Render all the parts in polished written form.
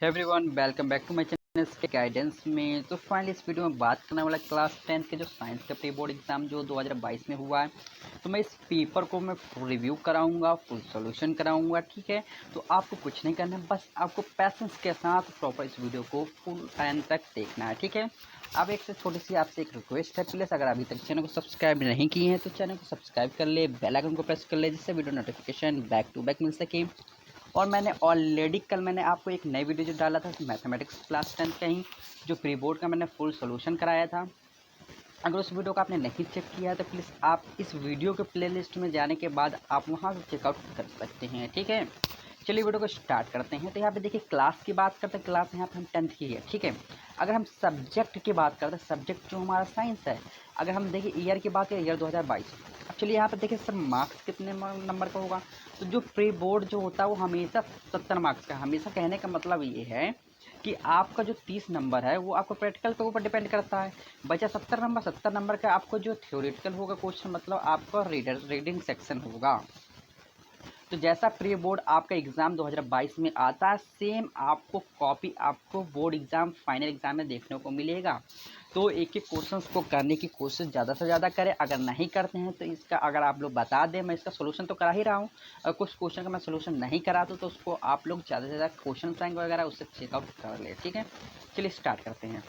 Everyone welcome back to my channel के guidance में। तो फाइनली इस वीडियो में बात करने वाला क्लास 10 के जो साइंस का प्री बोर्ड एग्जाम जो 2022 में हुआ है। तो मैं इस पेपर को मैं फुल रिव्यू कराऊंगा, फुल सॉल्यूशन कराऊंगा। ठीक है, तो आपको कुछ नहीं करना है, बस आपको पैसेंस के साथ प्रॉपर इस वीडियो को फुल एंड तक देखना है। ठीक है, अब एक से छोटी सी आपसे एक रिक्वेस्ट है, प्लीज़ अगर अभी तक चैनल को सब्सक्राइब नहीं किए हैं तो चैनल को सब्सक्राइब कर ले, बेल आइकन को प्रेस कर ले, जिससे video notification back to back मिल सके। और मैंने ऑलरेडी कल मैंने आपको एक नई वीडियो जो डाला था मैथमेटिक्स क्लास 10 का ही जो प्री बोर्ड का मैंने फुल सॉल्यूशन कराया था। अगर उस वीडियो को आपने नहीं चेक किया है तो प्लीज़ आप इस वीडियो के प्लेलिस्ट में जाने के बाद आप वहाँ से चेकआउट कर सकते हैं। ठीक है, चलिए वीडियो को स्टार्ट करते हैं। तो यहाँ पे देखिए क्लास की बात करते हैं, क्लास यहाँ पे हम 10th की है। ठीक है, अगर हम सब्जेक्ट की बात करते हैं, सब्जेक्ट जो हमारा साइंस है, अगर हम देखिए ईयर की बात करें, ईयर 2022। अब चलिए यहाँ पे देखिए सर मार्क्स कितने नंबर का होगा। तो जो प्री बोर्ड जो होता है वो हमेशा 70 मार्क्स का। हमेशा कहने का मतलब ये है कि आपका जो 30 नंबर है वो आपको प्रैक्टिकल के ऊपर डिपेंड करता है। बचा 70 नंबर का आपको जो थ्योरेटिकल होगा क्वेश्चन, मतलब आपका रीडिंग सेक्शन होगा। तो जैसा प्री बोर्ड आपका एग्ज़ाम 2022 में आता है, सेम आपको कॉपी आपको बोर्ड एग्ज़ाम फाइनल एग्ज़ाम में देखने को मिलेगा। तो एक एक क्वेश्चंस को करने की कोशिश ज़्यादा से ज़्यादा करें। अगर नहीं करते हैं तो इसका अगर आप लोग बता दें, मैं इसका सोल्यूशन तो करा ही रहा हूँ। अगर कुछ क्वेश्चन का मैं सोल्यूशन नहीं कराता तो उसको आप लोग ज़्यादा से ज़्यादा क्वेश्चन बैंक वगैरह उससे चेकआउट कर ले। ठीक है, चलिए स्टार्ट करते हैं।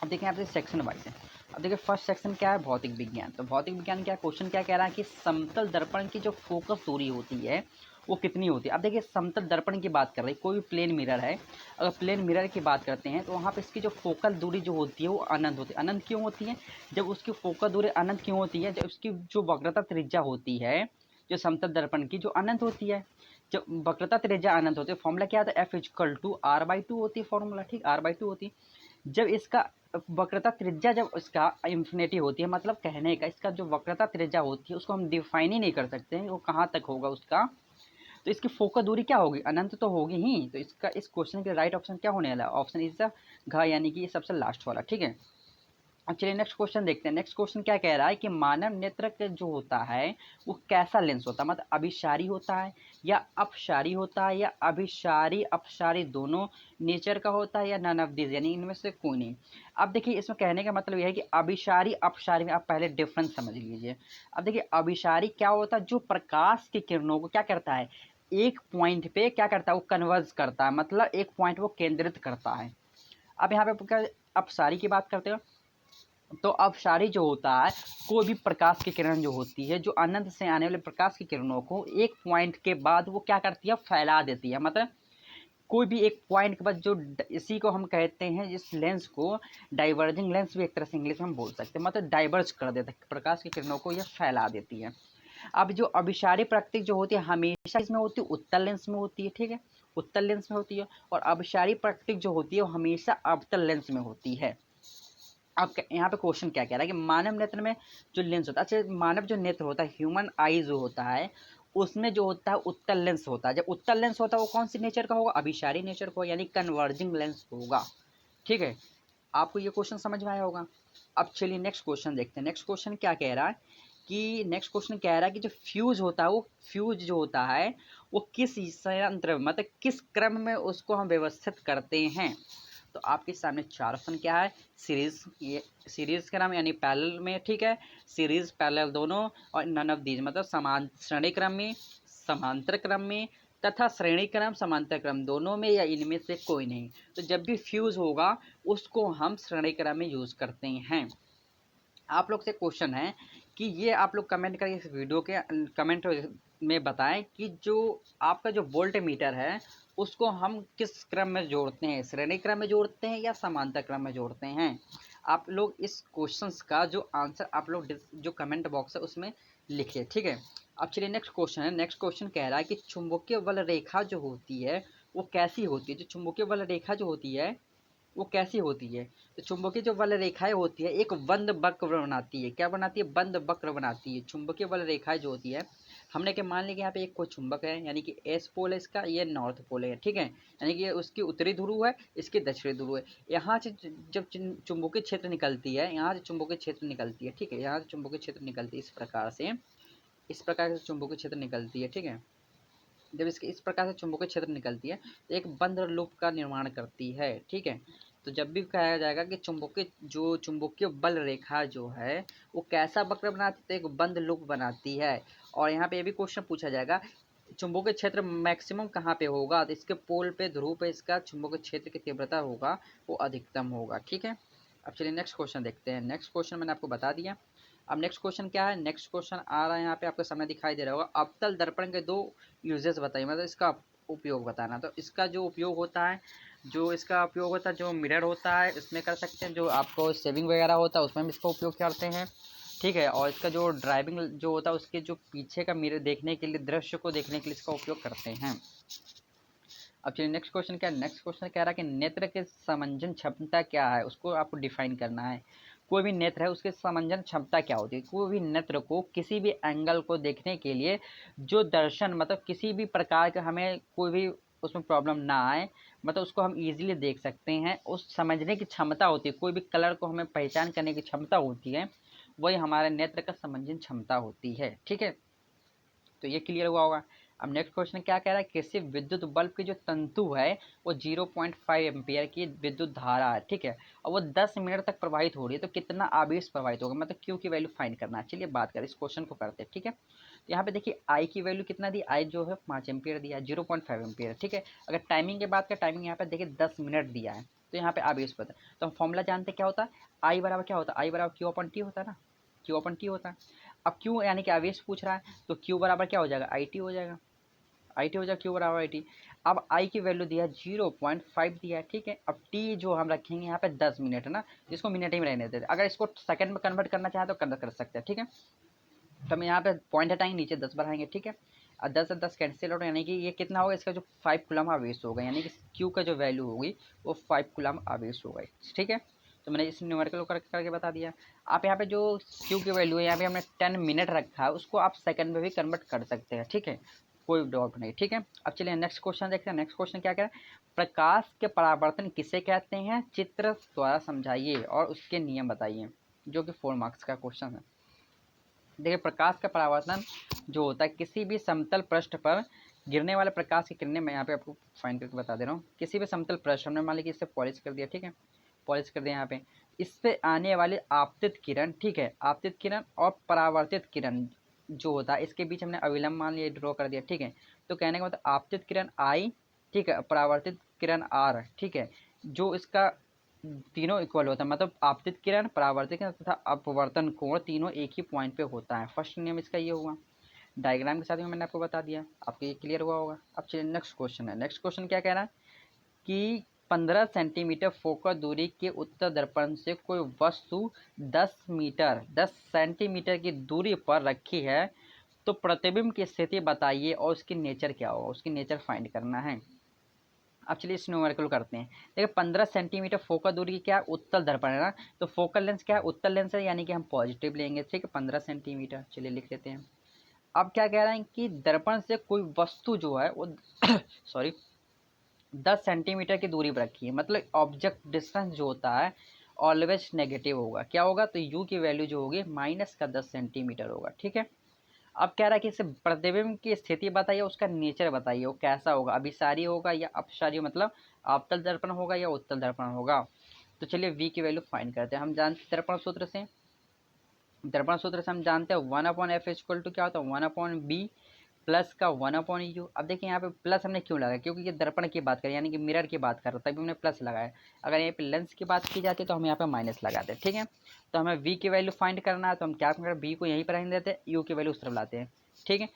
अब देखें आपसे सेक्शन वाइज है। अब देखिए फर्स्ट सेक्शन क्या है, भौतिक विज्ञान। तो भौतिक विज्ञान क्या क्वेश्चन क्या कह रहा है कि समतल दर्पण की जो फोकस दूरी होती है वो कितनी होती है। अब देखिए समतल दर्पण की बात कर रही है, कोई भी प्लेन मिरर है, अगर प्लेन मिरर की बात करते हैं तो वहाँ पे इसकी जो फोकल दूरी जो होती है वो अनंत होती है। अनंत क्यों होती है? जब उसकी फोकल दूरी अनंत क्यों होती है? जब उसकी जो वक्रता त्रिज्या होती है जो समतल दर्पण की जो अनंत होती है, जब वक्रता त्रिज्या अनंत होती है, फॉर्मूला क्या आता है, F equal to R by two होती है फॉर्मूला। ठीक, आर बाई टू होती है। जब इसका वक्रता त्रिज्या जब इसका इंफिनिटी होती है, मतलब कहने का इसका जो वक्रता त्रिज्या होती है उसको हम डिफाइन ही नहीं कर सकते हैं वो कहाँ तक होगा उसका। तो इसकी फोकस दूरी क्या होगी, अनंत तो होगी ही। तो इसका इस क्वेश्चन के राइट ऑप्शन क्या होने वाला है, ऑप्शन इज द घ, यानी कि ये सबसे लास्ट वाला। ठीक है, अब चलिए नेक्स्ट क्वेश्चन देखते हैं। नेक्स्ट क्वेश्चन क्या कह रहा है कि मानव नेत्र का जो होता है वो कैसा लेंस होता है, मतलब अभिसारी होता है या अपसारी होता है या अभिसारी अपसारी दोनों नेचर का होता है या नन ऑफ दिस, यानी इनमें से कोई नहीं। अब देखिए इसमें कहने का मतलब यह है कि अभिसारी अपसारी में आप पहले डिफरेंस समझ लीजिए। अब देखिए अभिसारी क्या होता है, जो प्रकाश की किरणों को क्या करता है, एक पॉइंट पे क्या करता है वो कन्वर्ज करता है, मतलब एक पॉइंट वो केंद्रित करता है। अब यहाँ पे क्या अपसारी की बात करते हो, तो अपसारी जो होता है कोई भी प्रकाश की किरण जो होती है, जो अनंत से आने वाले प्रकाश की किरणों को एक पॉइंट के बाद वो क्या करती है, फैला देती है। मतलब कोई भी एक पॉइंट के बाद जो इसी को हम कहते हैं, इस लेंस को डाइवर्जिंग लेंस भी एक तरह से इंग्लिश में हम बोल सकते हैं, मतलब डाइवर्ज कर देता है प्रकाश की किरणों को, यह फैला देती है। अब जो अभिसारी प्राकृतिक जो होती है हमेशा इसमें होती है उत्तल लेंस में होती है। ठीक है, उत्तल लेंस में होती है। और अभिसारी प्राकृतिक जो होती है वो हमेशा अवतल लेंस में होती है। अब यहाँ पे क्वेश्चन क्या कह रहा है कि मानव नेत्र में जो लेंस होता है, अच्छा मानव जो नेत्र होता है, ह्यूमन आई जो होता है, उसमें जो होता है उत्तल लेंस होता है। जब उत्तल लेंस होता है वो कौन सी नेचर का होगा, अभिसारी नेचर का, यानी कन्वर्जिंग लेंस होगा। ठीक है, आपको ये क्वेश्चन समझ में आया होगा। अब चलिए नेक्स्ट क्वेश्चन देखते हैं। नेक्स्ट क्वेश्चन क्या कह रहा है कि नेक्स्ट क्वेश्चन कह रहा है कि जो फ्यूज होता है वो फ्यूज जो होता है वो किस संयंत्र मतलब किस क्रम में उसको हम व्यवस्थित करते हैं। तो आपके सामने चार ऑप्शन क्या है, सीरीज, ये सीरीज क्रम यानी पैरेलल में। ठीक है, सीरीज पैरेलल दोनों, और नन ऑफ दीज मतलब समान श्रेणी क्रम में, समांतर क्रम में, तथा श्रेणी क्रम समांतर क्रम दोनों में, या इनमें से कोई नहीं। तो जब भी फ्यूज होगा उसको हम श्रेणी क्रम में यूज करते हैं। आप लोग से क्वेश्चन है कि ये आप लोग कमेंट करिए, इस वीडियो के कमेंट में बताएं कि जो आपका जो वोल्ट मीटर है उसको हम किस क्रम में जोड़ते हैं, श्रेणी क्रम में जोड़ते हैं या समांतर क्रम में जोड़ते हैं। आप लोग इस क्वेश्चंस का जो आंसर आप लोग जो कमेंट बॉक्स है उसमें लिखिए। ठीक है, अब चलिए नेक्स्ट क्वेश्चन है। नेक्स्ट क्वेश्चन कह रहा है कि चुंबकीय बल रेखा जो होती है वो कैसी होती है। जो चुंबकीय बल रेखा जो होती है वो कैसी होती है। तो चुंबकीय जो बल रेखाएं होती है एक बंद वक्र बनाती है। क्या बनाती है, बंद वक्र बनाती है। चुंबकीय बल रेखाएं जो होती है, हमने क्या मान लिया कि यहाँ पे एक कोई चुंबक है, यानी कि एस पोल है इसका, ये नॉर्थ पोल है। ठीक है, यानी कि उसकी उत्तरी ध्रुव है, इसकी दक्षिणी ध्रुव है। यहाँ से जब चुंबकीय क्षेत्र निकलती है, यहाँ से चुंबकीय क्षेत्र निकलती है। ठीक है, यहाँ से चुंबकीय क्षेत्र निकलती है इस प्रकार से, इस प्रकार से चुंबकीय क्षेत्र निकलती है। ठीक है, जब इसके इस प्रकार से चुंबकीय क्षेत्र निकलती है तो एक बंद लूप का निर्माण करती है। ठीक है, तो जब भी कहा जाएगा कि चुंबकीय बल रेखा जो है वो कैसा वक्र बनाती है, तो एक बंद लूप बनाती है। और यहाँ पे ये भी क्वेश्चन पूछा जाएगा चुंबकीय क्षेत्र मैक्सिमम कहाँ पे होगा, तो इसके पोल पे, ध्रुव पे इसका चुंबकीय क्षेत्र की तीव्रता होगा वो अधिकतम होगा। ठीक है, अब चलिए नेक्स्ट क्वेश्चन देखते हैं। नेक्स्ट क्वेश्चन मैंने आपको बता दिया। अब नेक्स्ट क्वेश्चन क्या है, नेक्स्ट क्वेश्चन आ रहा है यहाँ पे आपके सामने दिखाई दे रहा होगा, अवतल दर्पण के दो यूजेस बताइए, मतलब इसका उपयोग बताना। तो इसका जो उपयोग होता है, जो मिरर होता है इसमें कर सकते हैं, जो आपको सेविंग वगैरह होता है उसमें भी इसका उपयोग करते हैं। ठीक है, और इसका जो ड्राइविंग जो होता है उसके जो पीछे का मिरर देखने के लिए, दृश्य को देखने के लिए इसका उपयोग करते हैं। अब चलिए नेक्स्ट क्वेश्चन क्या है, नेक्स्ट क्वेश्चन कह रहा है कि नेत्र के समंजन क्षमता क्या है, उसको आपको डिफाइन करना है। कोई भी नेत्र है उसके समंजन क्षमता क्या होती है। कोई भी नेत्र को किसी भी एंगल को देखने के लिए जो दर्शन, मतलब किसी भी प्रकार का हमें कोई भी उसमें प्रॉब्लम ना आए, मतलब उसको हम इजीली देख सकते हैं, उस समझने की क्षमता होती है, कोई भी कलर को हमें पहचान करने की क्षमता होती है, वही हमारे नेत्र का समंजन क्षमता होती है। ठीक है, तो ये क्लियर हुआ होगा। अब नेक्स्ट क्वेश्चन क्या कह रहा है, किसी विद्युत बल्ब की जो तंतु है वो 0.5 एम्पियर की विद्युत धारा है। ठीक है, और वो 10 मिनट तक प्रवाहित हो रही है, तो कितना आवेश प्रवाहित होगा, मतलब क्यू की वैल्यू फाइंड करना है। चलिए बात करें, इस क्वेश्चन को करते हैं। ठीक है, तो यहाँ पे देखिए आई की वैल्यू कितना दी, आई जो है 5 एम्पियर दिया है, 0.5 एम्पियर। ठीक है, अगर टाइमिंग की बात करें, टाइमिंग यहाँ पे देखिए 10 मिनट दिया है, तो यहाँ पे आवेश पता है। तो हम फॉर्मूला जानते क्या होता है, आई बराबर क्या होता है, आई बराबर क्यू अपन टी होता है ना, क्यू अपन टी होता है। अब क्यू यानी कि आवेश पूछ रहा है, तो क्यू बराबर क्या हो जाएगा, आई टी हो जाएगा, आई टी हो जाएगा, क्यू बराबर आई टी। अब आई की वैल्यू दिया है 0.5 दिया है। ठीक है, अब टी जो हम रखेंगे यहाँ पे 10 मिनट है ना, इसको मिनट ही में रहने देते, अगर इसको सेकंड में कन्वर्ट करना चाहे तो कन्वर्ट कर सकते हैं। ठीक है, तो हम यहाँ पे पॉइंट हटाएंगे, नीचे 10 बढ़ाएंगे। ठीक है, और 10 से 10 कैंसिल आउट, यानी कि ये कितना होगा, इसका जो 5 कूलम आवेश होगा, यानी कि क्यू का जो वैल्यू होगी वो 5 कूलम आवेश होगा। ठीक है, तो मैंने इस न्यूमेरिकल करके बता दिया। आप यहाँ पे जो क्यू की वैल्यू है, यहाँ पे हमने 10 मिनट रखा है, उसको आप सेकंड में भी कन्वर्ट कर सकते हैं। ठीक है, कोई डाउट नहीं। ठीक है, अब चलिए नेक्स्ट क्वेश्चन देखते हैं। नेक्स्ट क्वेश्चन क्या कह रहा है, प्रकाश के परावर्तन किसे कहते हैं, चित्र द्वारा समझाइए और उसके नियम बताइए, जो कि 4 मार्क्स का क्वेश्चन है। देखिए, प्रकाश का परावर्तन जो होता है, किसी भी समतल पृष्ठ पर गिरने वाले प्रकाश की किरणें, मैं यहाँ पे आपको फाइन करके बता दे रहा हूँ। किसी भी समतल पृष्ठ, हमने मान लीजिए इसे पॉलिश कर दिया। ठीक है, पॉलिश कर दिया यहाँ पे, इससे आने वाली आपतित किरण, ठीक है, आपतित किरण और परावर्तित किरण जो होता है, इसके बीच हमने अविलंब मान लिया, ड्रॉ कर दिया। ठीक है, तो कहने का मतलब आपतित किरण आई, ठीक है, परावर्तित किरण आर। ठीक है, जो इसका तीनों इक्वल होता है, मतलब आपतित किरण, परावर्तित किरण तथा अपवर्तन कोण तीनों एक ही पॉइंट पे होता है। फर्स्ट नियम इसका ये हुआ, डायग्राम के साथ में मैंने आपको बता दिया, आपको ये क्लियर हुआ होगा। अब चलिए नेक्स्ट क्वेश्चन है। नेक्स्ट क्वेश्चन क्या कह रहा है कि 15 सेंटीमीटर फोकस दूरी के उत्तर दर्पण से कोई वस्तु 10 सेंटीमीटर की दूरी पर रखी है, तो प्रतिबिंब की स्थिति बताइए और उसकी नेचर क्या होगा, उसकी नेचर फाइंड करना है। अब चलिए इस न्यूमेरिकल करते हैं। देखिए, 15 सेंटीमीटर फोकल दूरी की क्या है, उत्तल दर्पण है ना, तो फोकल लेंस क्या है, उत्तल लेंस है, यानी कि हम पॉजिटिव लेंगे। ठीक है, 15 सेंटीमीटर, चलिए लिख लेते हैं। अब क्या कह रहे हैं कि दर्पण से कोई वस्तु जो है वो सॉरी 10 सेंटीमीटर की दूरी पर रखी है, मतलब ऑब्जेक्ट डिस्टेंस जो होता है ऑलवेज नेगेटिव होगा। क्या होगा, तो यू की वैल्यू जो होगी माइनस का 10 सेंटीमीटर होगा। ठीक है, अब कह रहा है कि इसे प्रतिबिंब की स्थिति बताइए, उसका नेचर बताइए, वो कैसा होगा, अभिसारी होगा या अपसारी, मतलब अवतल दर्पण होगा या उत्तल दर्पण होगा। तो चलिए v की वैल्यू फाइंड करते हैं। हम जानते हैं दर्पण सूत्र से हम जानते हैं 1/f इक्वल टू क्या होता है, 1/b प्लस का 1/u। अब देखिए यहाँ पे प्लस हमने क्यों लगाया, क्योंकि ये दर्पण की बात करें, यानी कि मिरर की बात कर रहा, तभी हमने प्लस लगाया। अगर यहाँ पे लेंस की बात की जाती है तो हम यहाँ पे माइनस लगाते हैं। ठीक है, तो हमें v की वैल्यू फाइंड करना है, तो हम क्या करें, b को यहीं पर रहने देते हैं, u की वैल्यू उस तरफ लाते हैं। ठीक है,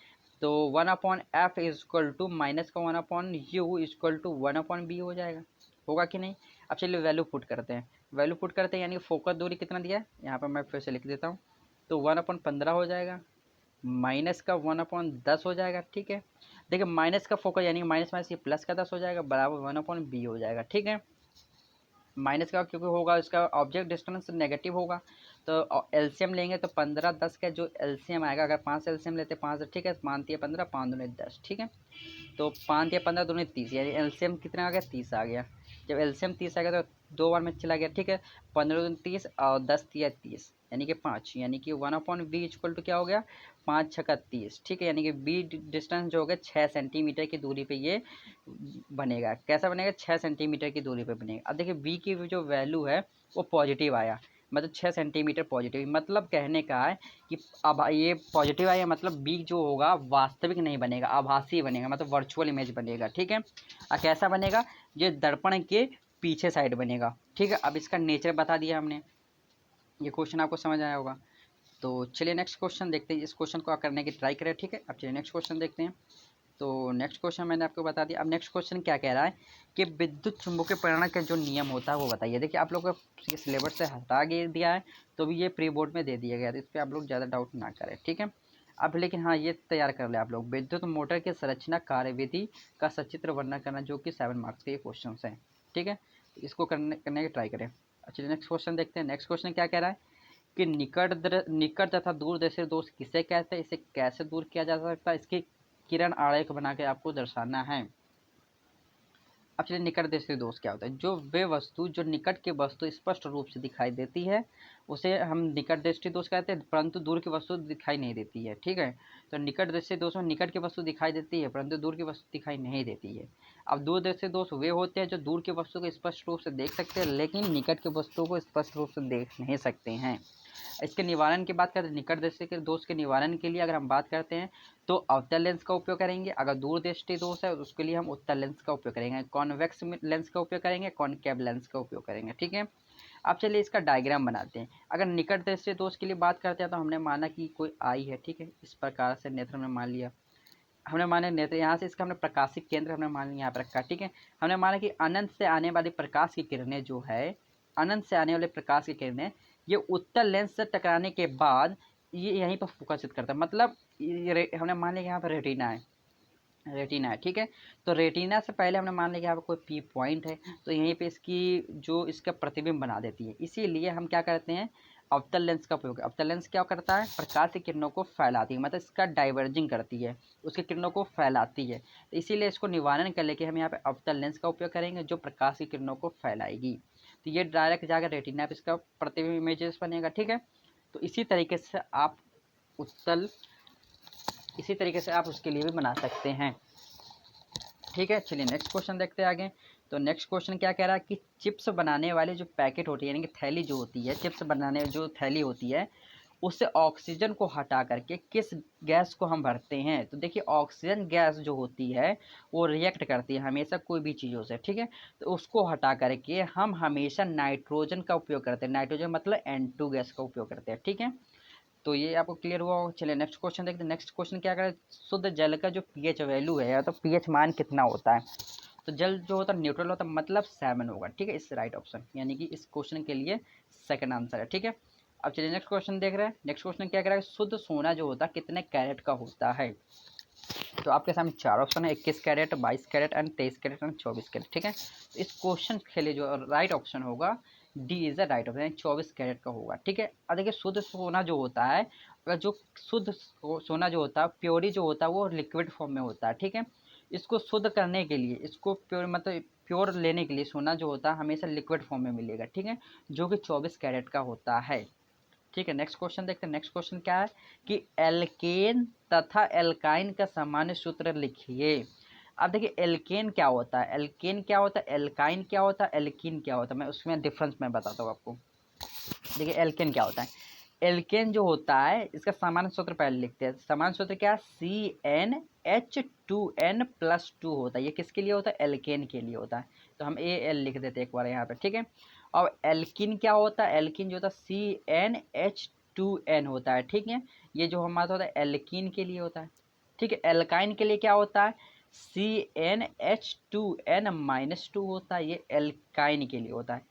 तो 1/f इक्वल टू माइनस का 1/u इक्वल टू 1/b हो जाएगा, होगा कि नहीं। अब चलिए वैल्यू पुट करते हैं, यानी फोकस दूरी कितना दिया है, यहाँ पर मैं फिर से लिख देता हूँ, तो 1/15 हो जाएगा, माइनस का 1/10 हो जाएगा। ठीक है, देखिए माइनस का फोकस यानी माइनस माइनस ये प्लस का 10 हो जाएगा, बराबर 1/b हो जाएगा। ठीक है, माइनस का क्योंकि होगा, इसका ऑब्जेक्ट डिस्टेंस नेगेटिव होगा, तो एलसीएम लेंगे तो 15 10 का जो एलसीएम आएगा, अगर 5 एलसीएम लेते 5, ठीक है, 5 या 15, 5 दूनी 10। ठीक है, तो 5 या 15 दूनी 30, यानी एलसीएम कितना आ गया, 30 आ गया। जब एलसीएम 30 आ गया तो 2 बार में चला गया। ठीक है, 15 दूनी 30 और 10 या 30, यानी कि 5, यानी कि 1/v इक्वल टू क्या हो गया, 5 छक्का 30, ठीक है, यानी कि बी डिस्टेंस जो होगा 6 सेंटीमीटर की दूरी पे ये बनेगा। कैसा बनेगा? 6 सेंटीमीटर की दूरी पे बनेगा। अब देखिए बी की जो वैल्यू है वो पॉजिटिव आया, मतलब 6 सेंटीमीटर पॉजिटिव, मतलब कहने का है कि अब ये पॉजिटिव आया मतलब बी जो होगा वास्तविक नहीं बनेगा, आभासी बनेगा, मतलब वर्चुअल इमेज बनेगा, ठीक है। और कैसा बनेगा? ये दर्पण के पीछे साइड बनेगा, ठीक है। अब इसका नेचर बता दिया हमने, ये क्वेश्चन आपको समझ आया होगा। तो चलिए नेक्स्ट क्वेश्चन देखते हैं, इस क्वेश्चन को करने की ट्राई करें, ठीक है। अब चलिए नेक्स्ट क्वेश्चन देखते हैं। तो नेक्स्ट क्वेश्चन मैंने आपको बता दिया। अब नेक्स्ट क्वेश्चन क्या कह रहा है कि विद्युत चुंबकीय प्रेरण का जो नियम होता है वो बताइए। देखिए आप लोग को सिलेबस से हटा दिया है, तो भी ये प्री बोर्ड में दे दिया गया, तो इस पर आप लोग ज़्यादा डाउट ना करें, ठीक है। अब लेकिन हाँ ये तैयार कर ले आप लोग, विद्युत मोटर की संरचना कार्यविधि का सचित्र वर्णन करना, जो कि 7 मार्क्स के ये क्वेश्चन हैं, ठीक है। तो इसको करने की ट्राई करें। चलिए नेक्स्ट क्वेश्चन देखते हैं। नेक्स्ट क्वेश्चन क्या कह रहा है कि निकट तथा दूर दृश्य दोष किसे कहते हैं, इसे कैसे दूर किया जा सकता है, इसकी किरण आरेख बना के आपको दर्शाना है। अब चलिए निकट दृश्य दोष क्या होता है? जो वे वस्तु जो निकट की वस्तु स्पष्ट रूप से दिखाई देती है उसे हम निकट दृष्टि दोष कहते हैं, परंतु दूर की वस्तु दिखाई नहीं देती है, ठीक है। तो निकट दृष्टि दोष में निकट की वस्तु दिखाई देती है परंतु दूर की वस्तु दिखाई नहीं देती है। अब दूर दृष्टि दोष वे होते हैं जो दूर की वस्तु को स्पष्ट रूप से देख सकते हैं लेकिन निकट की वस्तु को स्पष्ट रूप से देख नहीं सकते हैं। इसके निवारण की बात करते हैं, निकट दृष्टि के दोष के निवारण के लिए अगर हम बात करते हैं तो अवतल लेंस का उपयोग करेंगे। अगर दूर दृष्टि दोष है उसके लिए हम उत्तल लेंस का उपयोग करेंगे, कॉन्वेक्स लेंस का उपयोग करेंगे, कॉनकेव लेंस का उपयोग करेंगे, ठीक है। अब चलिए इसका डायग्राम बनाते हैं। अगर निकट दृष्टि दोष के लिए बात करते हैं तो हमने माना कि कोई आई है, ठीक है, इस प्रकार से नेत्र हमने मान लिया, हमने माने नेत्र, यहाँ से इसका हमने प्रकाशिक केंद्र हमने मान लिया यहाँ पर रखा, ठीक है। हमने माना कि अनंत से आने वाली प्रकाश की किरणें जो है, अनंत से आने वाले प्रकाश की किरणें ये उत्तल लेंस से टकराने के बाद ये यहीं पर फोकसित करता है, मतलब हमने मान लिया यहाँ पर रेटिना है, रेटिना है, ठीक है। तो रेटिना से पहले हमने मान लिया कि यहाँ पर कोई पी पॉइंट है, तो यहीं पे इसकी जो इसका प्रतिबिंब बना देती है, इसीलिए हम क्या करते हैं अवतल लेंस का प्रयोग। अवतल लेंस क्या करता है? प्रकाश की किरणों को फैलाती है, मतलब इसका डाइवर्जिंग करती है, उसकी किरणों को फैलाती है, तो इसीलिए इसको निवारण कर लेके हम यहाँ पे अवतल लेंस का उपयोग करेंगे जो प्रकाश की किरणों को फैलाएगी। तो ये डायरेक्ट जाकर रेटिना पे इसका प्रतिबिंब इमेजेस बनेगा, ठीक है। तो इसी तरीके से आप उत्तल, इसी तरीके से आप उसके लिए भी बना सकते हैं, ठीक है। चलिए नेक्स्ट क्वेश्चन देखते हैं आगे। तो नेक्स्ट क्वेश्चन क्या कह रहा है कि चिप्स बनाने वाले जो पैकेट होती है यानी कि थैली जो होती है, चिप्स बनाने जो थैली होती है उससे ऑक्सीजन को हटा करके किस गैस को हम भरते हैं? तो देखिए ऑक्सीजन गैस जो होती है वो रिएक्ट करती है हमेशा कोई भी चीज़ों से, ठीक है। तो उसको हटा करके हम हमेशा नाइट्रोजन का उपयोग करते हैं, नाइट्रोजन मतलब N2 गैस का उपयोग करते हैं, ठीक है। तो ये आपको क्लियर हुआ होगा। चलिए नेक्स्ट क्वेश्चन देखते हैं। नेक्स्ट क्वेश्चन क्या करें, शुद्ध जल का जो पीएच वैल्यू है या तो पीएच मान कितना होता है? तो जल जो होता है न्यूट्रल होता है, मतलब 7 होगा, ठीक है। इस राइट ऑप्शन यानी कि इस क्वेश्चन के लिए सेकंड आंसर है, ठीक है। अब चलिए नेक्स्ट क्वेश्चन देख रहे हैं। नेक्स्ट क्वेश्चन क्या कह रहा है, शुद्ध सोना जो होता है कितने कैरेट का होता है? तो आपके सामने 4 ऑप्शन है, 21 carat, 22 carat and 23 carat and 24 carat, ठीक है। तो इस क्वेश्चन के लिए जो राइट ऑप्शन होगा D is the right option, 24 carat का होगा, ठीक है। अब देखिए शुद्ध सोना जो होता है, अगर जो शुद्ध सोना जो होता है प्योरी जो होता है वो लिक्विड फॉर्म में होता है, ठीक है। इसको शुद्ध करने के लिए, इसको प्योर मतलब प्योर लेने के लिए सोना जो होता है हमेशा लिक्विड फॉर्म में मिलेगा, ठीक है, जो कि 24 कैरेट का होता है, ठीक है। नेक्स्ट क्वेश्चन देखते हैं। नेक्स्ट क्वेश्चन क्या है कि एल्केन तथा एल्काइन का सामान्य सूत्र लिखिए। अब देखिए एल्केन क्या होता है, एल्केन क्या होता है, एल्काइन क्या होता है, एल्कीन क्या होता है, मैं उसमें डिफरेंस मैं बताता हूँ आपको। देखिए एल्केन क्या होता है, एल्केन जो होता है इसका सामान्य सूत्र पहले लिखते हैं। सामान्य सूत्र क्या है, CnH2n+2 होता है। ये किसके लिए होता है? एल्केन के लिए होता है, तो हम Al लिख देते हैं एक बार यहाँ पे, ठीक है। और एल्किन क्या होता है, एल्किन जो होता है CnH2n होता है, ठीक है। ये जो हमारा होता है एल्किन के लिए होता है, ठीक है। एल्काइन के लिए क्या होता है, CnH2n-2 होता है, ये एल्काइन के लिए होता है,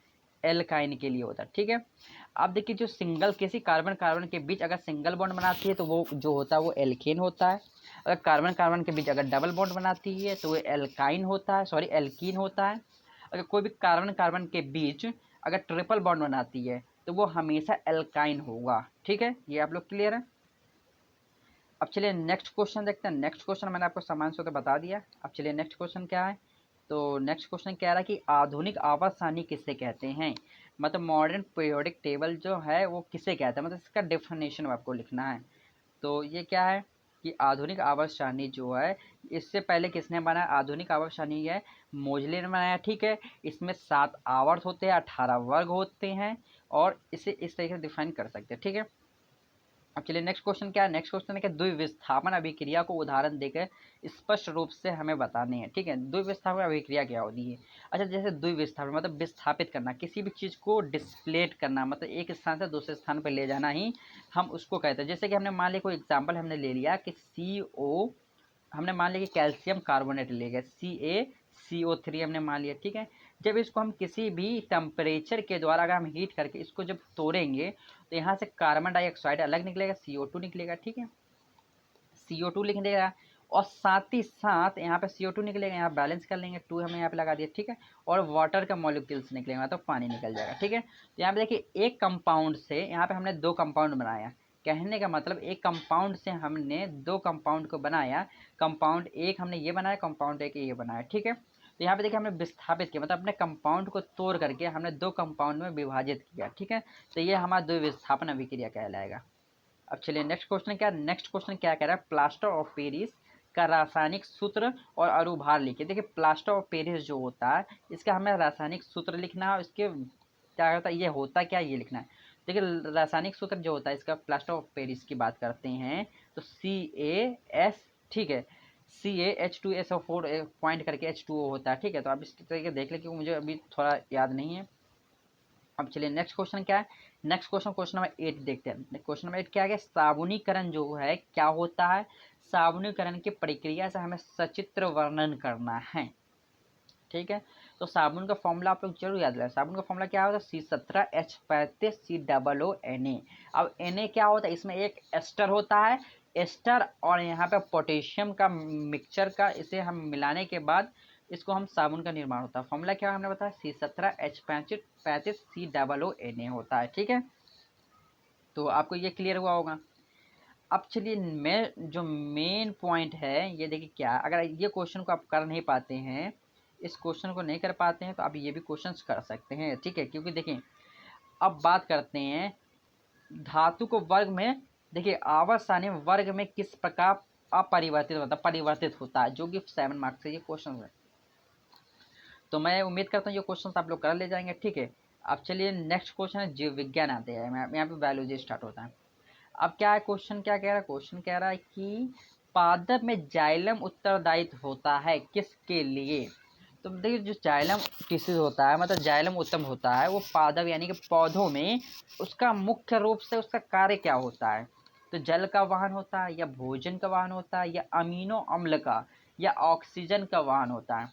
एल्काइन के लिए होता है, ठीक है। अब देखिए जो सिंगल किसी कार्बन कार्बन के बीच अगर सिंगल बॉन्ड बनाती है तो वो जो होता है वो एल्केन होता है। अगर कार्बन कार्बन के बीच अगर डबल बॉन्ड बनाती है तो वो एल्काइन होता है, सॉरी एल्कीन होता है। अगर कोई भी कार्बन कार्बन के बीच अगर ट्रिपल बॉन्ड बनाती है तो वो हमेशा एल्काइन होगा, ठीक है। ये आप लोग क्लियर है। अब चलिए नेक्स्ट क्वेश्चन देखते हैं। नेक्स्ट क्वेश्चन मैंने आपको सामान्य सूत्र बता दिया। अब चलिए नेक्स्ट क्वेश्चन क्या है, तो नेक्स्ट क्वेश्चन कह रहा है कि आधुनिक आवर्त सारणी किसे कहते हैं? मतलब मॉडर्न पीरियोडिक टेबल जो है वो किसे कहता है, मतलब इसका डेफिनेशन आपको लिखना है। तो ये क्या है कि आधुनिक आवर्त सारणी जो है, इससे पहले किसने बनाया? आधुनिक आवर्त सारणी है मोजले ने बनाया, ठीक है। इसमें 7 आवर्त होते हैं, 18 वर्ग होते हैं, और इसे इस तरीके से डिफाइन कर सकते हैं, ठीक है। अब चलिए नेक्स्ट क्वेश्चन क्या है? नेक्स्ट क्वेश्चन है कि द्विविस्थापन अभिक्रिया को उदाहरण देकर स्पष्ट रूप से हमें बताने हैं, ठीक है। द्विविस्थापन अभिक्रिया क्या होती है? अच्छा, जैसे द्विविस्थापन मतलब विस्थापित करना, किसी भी चीज़ को डिस्प्लेट करना, मतलब एक स्थान से दूसरे स्थान पर ले जाना ही हम उसको कहते हैं। जैसे कि हमने मान लिया कोई एग्जाम्पल हमने ले लिया कि CO, हमने मान लिया कि कैल्शियम कार्बोनेट ले गए, CaCO3 हमने मान लिया, ठीक है। जब इसको हम किसी भी टेम्परेचर के द्वारा अगर हम हीट करके इसको जब तोड़ेंगे तो यहाँ से कार्बन डाइऑक्साइड अलग निकलेगा, CO2 निकलेगा, ठीक है। CO2 लिख देगा, और साथ ही साथ यहाँ पे CO2 निकलेगा, यहाँ बैलेंस कर लेंगे, 2 हमने यहाँ पे लगा दिया, ठीक है। और वाटर का मॉलिक्यूल्स निकलेगा तो पानी निकल जाएगा, ठीक है। तो यहाँ पे देखिए एक कंपाउंड से यहाँ पे हमने 2 कंपाउंड बनाया, कहने का मतलब एक कंपाउंड से हमने 2 कंपाउंड को बनाया। कंपाउंड एक हमने ये बनाया, कंपाउंड एक ये बनाया, ठीक है। तो यहाँ पे देखिए हमने विस्थापित किया, मतलब अपने कंपाउंड को तोड़ करके हमने 2 कंपाउंड में विभाजित किया, ठीक है। तो ये हमारा द्विविस्थापन अभिक्रिया कहलाएगा। अब चलिए नेक्स्ट क्वेश्चन क्या, नेक्स्ट क्वेश्चन क्या कह रहा है? प्लास्टर ऑफ पेरिस का रासायनिक सूत्र और अणुभार लिखिए। देखिए प्लास्टर ऑफ पेरिस जो होता है, इसका हमें रासायनिक सूत्र लिखना है, इसके क्या होता है, ये होता क्या, ये लिखना है। देखिए रासायनिक सूत्र जो होता है इसका, प्लास्टर ऑफ पेरिस की बात करते हैं तो CaS, ठीक है, CaH2SO4 पॉइंट करके H2O होता है, ठीक है। तो आप इस तरीके देख लें, क्योंकि मुझे अभी थोड़ा याद नहीं है। अब चलिए नेक्स्ट क्वेश्चन क्या है? नेक्स्ट क्वेश्चन, क्वेश्चन नंबर 8 देखते हैं। क्वेश्चन नंबर 8 क्या है? साबुनीकरण जो है क्या होता है? साबुनीकरण की प्रक्रिया से हमें सचित्र वर्णन करना है, ठीक है। तो साबुन का फॉर्मूला आप लोग जरूर याद रखें। साबुन का फॉर्मूला क्या होता है? C17H35COO। अब Na क्या होता है? इसमें एक एस्टर होता है, एस्टर और यहाँ पे पोटेशियम का मिक्सचर का, इसे हम मिलाने के बाद इसको हम साबुन का निर्माण होता है। फॉर्मूला क्या हमने बताया? C17H35COO होता है, ठीक है। तो आपको ये क्लियर हुआ होगा। अब चलिए मैं जो मेन पॉइंट है ये देखिए क्या, अगर ये क्वेश्चन को आप कर नहीं पाते हैं, इस क्वेश्चन को नहीं कर पाते हैं, तो आप ये भी क्वेश्चंस कर सकते हैं, ठीक है। क्योंकि देखिए अब बात करते हैं धातु को वर्ग में, देखिए आवर्त सारणी वर्ग में किस प्रकार अपरिवर्तित होता है, परिवर्तित होता है, जो कि 7 मार्क्स से ये क्वेश्चन है। तो मैं उम्मीद करता हूँ ये क्वेश्चन आप लोग कर ले जाएंगे, ठीक है। अब चलिए नेक्स्ट क्वेश्चन है जीव विज्ञान आते हैं, यहाँ पे बायोलॉजी स्टार्ट होता है। अब क्या है क्वेश्चन, क्या कह रहा है? क्वेश्चन कह रहा है कि पादप में जाइलम उत्तरदायित्व होता है किसके लिए? तो देखिए जो जाइलम टिश्यू होता है, मतलब जाइलम उत्तम होता है, वो पादप यानी कि पौधों में उसका मुख्य रूप से उसका कार्य क्या होता है? तो जल का वाहन होता है, या भोजन का वाहन होता है, या अमीनो अम्ल का, या ऑक्सीजन का वाहन होता है?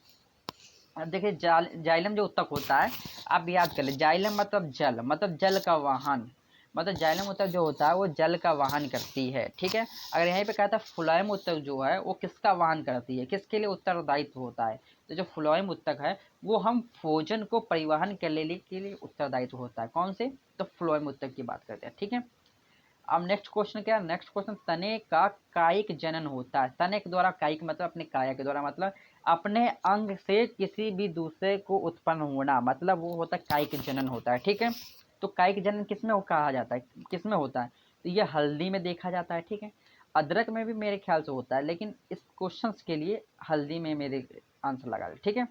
अब देखिए जाइलम जो उत्तक होता है, आप याद कर ले, जाइलम मतलब जल, मतलब जल का वाहन, मतलब जाइलम उत्तक जो होता है वो जल का वाहन करती है, ठीक है। अगर यहीं पे कहता है फुलाइम उत्तक जो है वो किसका वाहन करती है, किसके लिए उत्तरदायित्व होता है? तो जो फुलाइम उत्तक है वो हम भोजन को परिवहन के लिए उत्तरदायित्व होता है। कौन से? तो फ्लोएम उत्तक की बात करते हैं, ठीक है। अब नेक्स्ट क्वेश्चन क्या है? नेक्स्ट क्वेश्चन, तने का कायिक जनन होता है। तने के द्वारा, कायिक मतलब अपने काया के द्वारा, मतलब अपने अंग से किसी भी दूसरे को उत्पन्न होना, मतलब वो होता है कायिक जनन होता है, ठीक है। तो कायिक जनन किसमें कहा जाता है, किसमें होता है? तो ये हल्दी में देखा जाता है, ठीक है। अदरक में भी मेरे ख्याल से होता है, लेकिन इस क्वेश्चन के लिए हल्दी में मेरे आंसर लगा, ठीक है।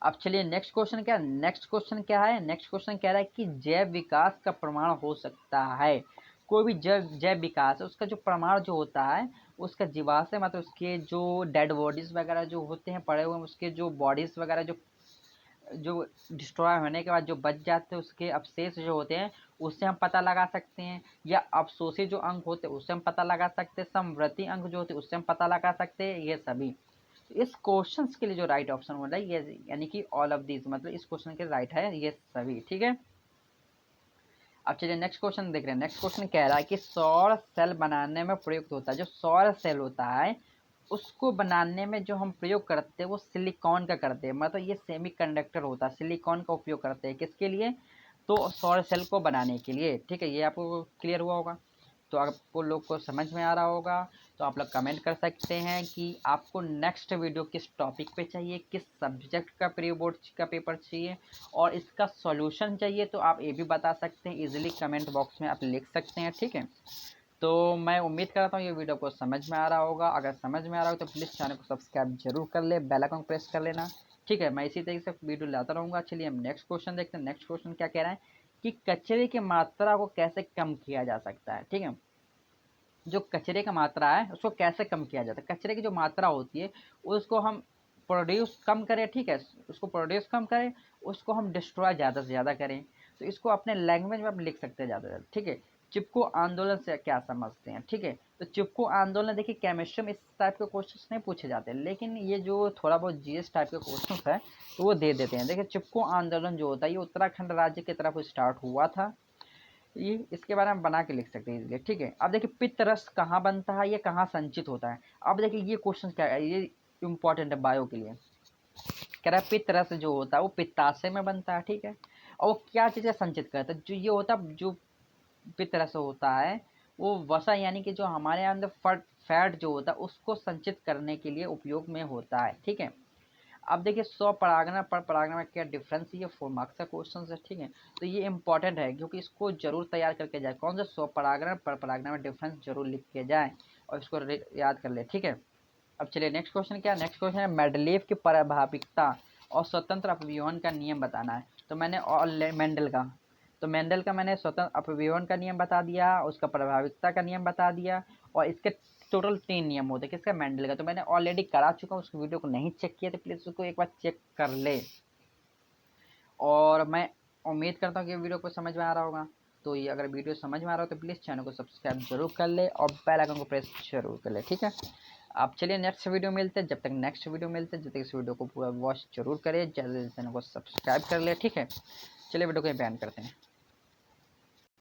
अब चलिए नेक्स्ट क्वेश्चन क्या, नेक्स्ट क्वेश्चन क्या है? नेक्स्ट क्वेश्चन कह रहा है कि जैव विकास का प्रमाण हो सकता है। कोई भी जैव जैव विकास है उसका जो प्रमाण जो होता है, उसका जीवाश्म मतलब उसके जो डेड बॉडीज वगैरह जो होते हैं पड़े हुए, उसके जो बॉडीज वगैरह जो जो डिस्ट्रॉय होने के बाद जो बच जाते हैं, उसके अवशेष जो होते हैं, उससे हम पता लगा सकते हैं। या अवशोषित जो अंग होते हैं उससे हम पता लगा सकते हैं। समवर्ती अंग जो होते हैं उससे हम पता लगा सकते हैं, ये सभी। इस क्वेश्चन के लिए जो राइट ऑप्शन हो रहा है ये, यानी कि ऑल ऑफ दिस, मतलब इस क्वेश्चन के राइट है ये सभी, ठीक है। अब चलिए नेक्स्ट क्वेश्चन देख रहे हैं। नेक्स्ट क्वेश्चन कह रहा है कि सौर सेल बनाने में प्रयुक्त होता है, जो सौर सेल होता है उसको बनाने में जो हम प्रयोग करते हैं वो सिलिकॉन का करते हैं, मतलब ये सेमीकंडक्टर होता है, सिलिकॉन का उपयोग करते हैं किसके लिए? तो सौर सेल को बनाने के लिए, ठीक है। ये आपको क्लियर हुआ होगा। तो आपको लोग को समझ में आ रहा होगा। तो आप लोग कमेंट कर सकते हैं कि आपको नेक्स्ट वीडियो किस टॉपिक पे चाहिए, किस सब्जेक्ट का प्री बोर्ड का पेपर चाहिए, और इसका सॉल्यूशन चाहिए, तो आप ये भी बता सकते हैं इजीली, कमेंट बॉक्स में आप लिख सकते हैं, ठीक है। तो मैं उम्मीद करता हूँ ये वीडियो को समझ में आ रहा होगा। अगर समझ में आ रहा हो तो प्लीज़ चैनल को सब्सक्राइब जरूर कर ले, बेल आइकन प्रेस कर लेना, ठीक है। मैं इसी तरीके से वीडियो लाता रहूँगा। चलिए हम नेक्स्ट क्वेश्चन देखते हैं। नेक्स्ट क्वेश्चन क्या कह रहा है कि कचरे की मात्रा को कैसे कम किया जा सकता है, ठीक है। जो कचरे का मात्रा है उसको कैसे कम किया जाता है। कचरे की जो मात्रा होती है उसको हम प्रोड्यूस कम करें, ठीक है, उसको प्रोड्यूस कम करें, उसको हम डिस्ट्रॉय ज़्यादा से ज़्यादा करें। तो इसको अपने लैंग्वेज में आप लिख सकते हैं ज़्यादा से ज़्यादा, ठीक है। चिपको आंदोलन से क्या समझते हैं, ठीक है। तो चिपको आंदोलन, देखिए केमिस्ट्री में इस टाइप के क्वेश्चन नहीं पूछे जाते, लेकिन ये जो थोड़ा बहुत जीएस टाइप के क्वेश्चन है तो वो दे देते हैं। देखिए चिपको आंदोलन जो होता है ये उत्तराखंड राज्य की तरफ स्टार्ट हुआ था। ये इसके बारे में बना के लिख सकते हैं इसलिए, ठीक है। अब देखिए पित्त रस कहाँ बनता है, ये कहाँ संचित होता है। अब देखिए ये क्वेश्चन क्या है, ये इंपॉर्टेंट है बायो के लिए। कह रहा है पित्त रस जो होता है वो पित्ताशय में बनता है, ठीक है। और वो क्या चीज़ें संचित करता है, जो ये होता है, जो पित्त रस होता है वो वसा यानी कि जो हमारे अंदर फैट जो होता है उसको संचित करने के लिए उपयोग में होता है, ठीक है। अब देखिए स्व परागण पर परागण में क्या डिफरेंस, ये 4 मार्क्स का क्वेश्चन है, ठीक है। तो ये इंपॉर्टेंट है क्योंकि इसको जरूर तैयार करके जाए। कौन सा स्व परागण पर परागण में डिफरेंस जरूर लिख के जाए और इसको याद कर ले, ठीक है। अब चलिए नेक्स्ट क्वेश्चन क्या है। नेक्स्ट क्वेश्चन है मेंडलीव की प्रभाविकता और स्वतंत्र अपव्यूहन का नियम बताना है। तो मैंने मेंडल का, तो मेंडल का मैंने स्वतंत्र अपव्यूहन का नियम बता दिया, उसका प्रभाविकता का नियम बता दिया, और इसके टोटल 3 नियम होते हैं किसका, मेंडल का। तो मैंने ऑलरेडी करा चुका हूँ, उस वीडियो को नहीं चेक किया तो प्लीज़ उसको एक बार चेक कर ले। और मैं उम्मीद करता हूँ कि वीडियो को समझ में आ रहा होगा। तो ये अगर वीडियो समझ में आ रहा हो तो प्लीज़ चैनल को सब्सक्राइब जरूर कर ले और बेल आइकन को प्रेस जरूर कर ले, ठीक है। आप चलिए नेक्स्ट वीडियो मिलते हैं। जब तक नेक्स्ट वीडियो मिलते हैं, जब तक इस वीडियो को पूरा वॉच जरूर करें, चैनल को सब्सक्राइब कर ले, ठीक है। चलिए वीडियो को बैन करते हैं।